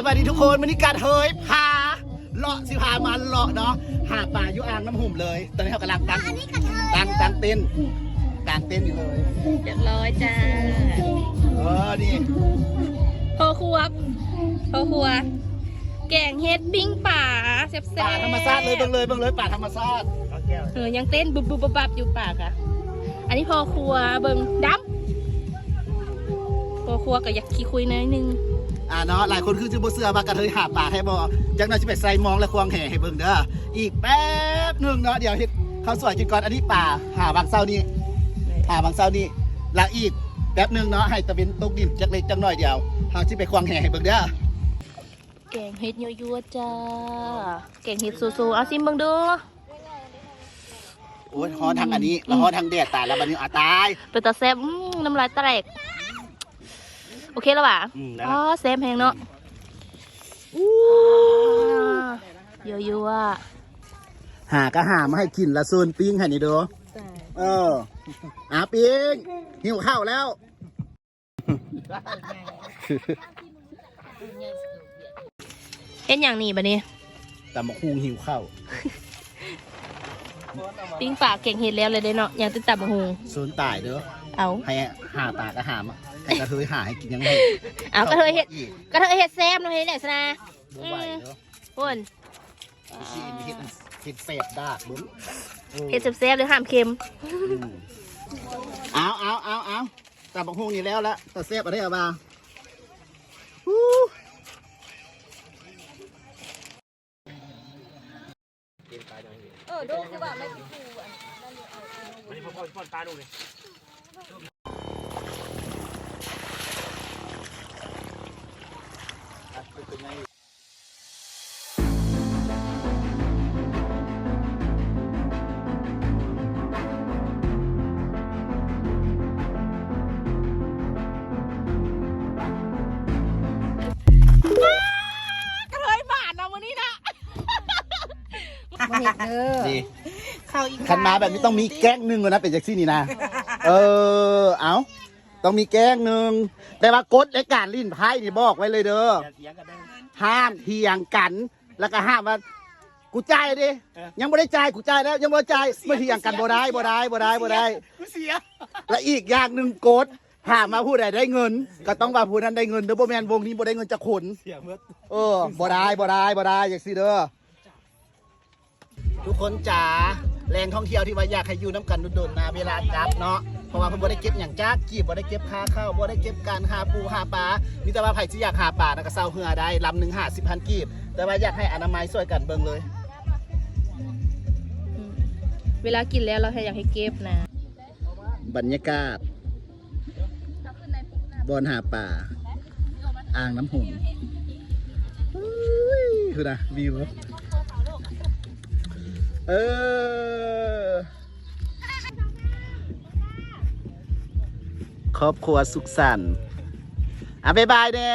วัสดีทุกคนวันนี้การเฮยพาเลาะสิพามาเลาะเนาะหาป่าอยู่อ่างน้ำหุ่มเลยตอนนี้เขากำลังตั้งเต้นกางเต้นอยู่เลย เรียบร้อยจ้า นี่ พ่อครัวแกงเฮ็ดปิ้งป่าแซ่บๆ ป่าธรรมชาติเลยเบิ่งเลยป่าธรรมชาติ ยังเต้นบุบบับอยู่ปากอะอันนี้พ่อครัวเบิ่งดำพ่อครัวก็อยากขี้คุยหน่อยนึง เนาะหลายคนคือจะบ่เสือมากันเฮยหาป่าให้บ่จังหน่อยจะไปใส่มองและควงแห่ให้เบิ่งเด้ออีกแป๊บหนึงเนาะเดี๋ยวเฮ็ดข้าวสวยกินก่อนอันนี้ป่าหาบางเศร้านี่แล้วอีกแป๊บหนึงเนาะให้ตะเวนตกดินจักเล็กจังหน่อยเดียวเฮาสิไปควงแห่ให้เบิ่งเด้อ แกงเฮ็ดยั่วๆจ้าแกงเฮ็ดซูๆเอาซิมเบิ่งดู โอ้ยฮ้อนทางอันนี้แล้วฮ้อนทางแดดตายแล้วบัดนี้ตาย เป็นตาแซ่บน้ำลายแตกโอเคแล้วว่ะ ได้ อ๋อแซ่บแพงเนาะยั่ว หาก็หามาให้กินละโซนปิ้งให้นี่เด้อ ๆ ปิ้งหิวข้าวแล้ว เฮ็ดอย่างนี้บัดนี้ แต่มาคุงหิวข้าว ปิ้งปลาแกงเห็ดแล้วเลยเด้เนาะยังติดตับหู โซนตายเด้อ เอา ให้หาปลาก็หามาให้กระเทยหาให้กินยังไง เอากระเทยเห็ดแซ่บเนาะเฮ็ดแหละซะนะ บ่ไหวเด้อ พุ่น สิเฮ็ดเสพดากเบิ่ง เฮ็ดแซ่บๆหรือห้ามเค็ม เอาแต่บักฮุงนี่แล้วละแต่เสพอะไรเอามาดูคือว่าไม่ผิดหูอ่ะ วันนี้พ่อตาดูเลย กระเทยบาดนะวันนี้นะ ดีขันมาแบบนี้ต้องมีแก๊กหนึ่งก่อนนะเป็นจากซี่นี่นะเอาต้องมีแก๊กหนึ่งแต่ว่ากฎในการลิ้นไพ่นี่บอกไว้เลยเด้อห้ามเถียงกันแล้วก็ห้ามว่ากูจ่ายดิยังไม่ได้จ่ายกูจ่ายแล้วยังไม่ได้จ่ายไม่เถียงกันบ่ได้เสียและอีกอย่างหนึ่งกฎห้ามมาผู้ใดได้เงิน ก็ต้องว่าผู้นั้นได้เงินเด้อบ่แม่นวงนี้บ่ได้เงินจากคนเสียเมื่อบ่ได้อย่างซี่เด้อทุกคนจ๋าแหล่งท่องเที่ยวที่ว่าอยากให้อยู่น้ำกันดุดๆนะเวลาจับเนาะเพราะว่าเพิ่นบ่ได้เก็บอย่างจ้ากีบบ่ได้เก็บค่าข้าวบ่ได้เก็บการหาปูหาปลามีแต่ว่าไผสิอยากหาปลานะก็เซาเหือได้ลำหนึง50,000กีบแต่ว่าอยากให้อนามัยช่วยกันเบิ่งเลย เวลากินแล้วเราอยากให้เก็บนะ บรรยากาศบอนหาป่าอ่างน้ำหงส์คือนะวิวครอบครัวสุขสันต์บ๊ายบายเด้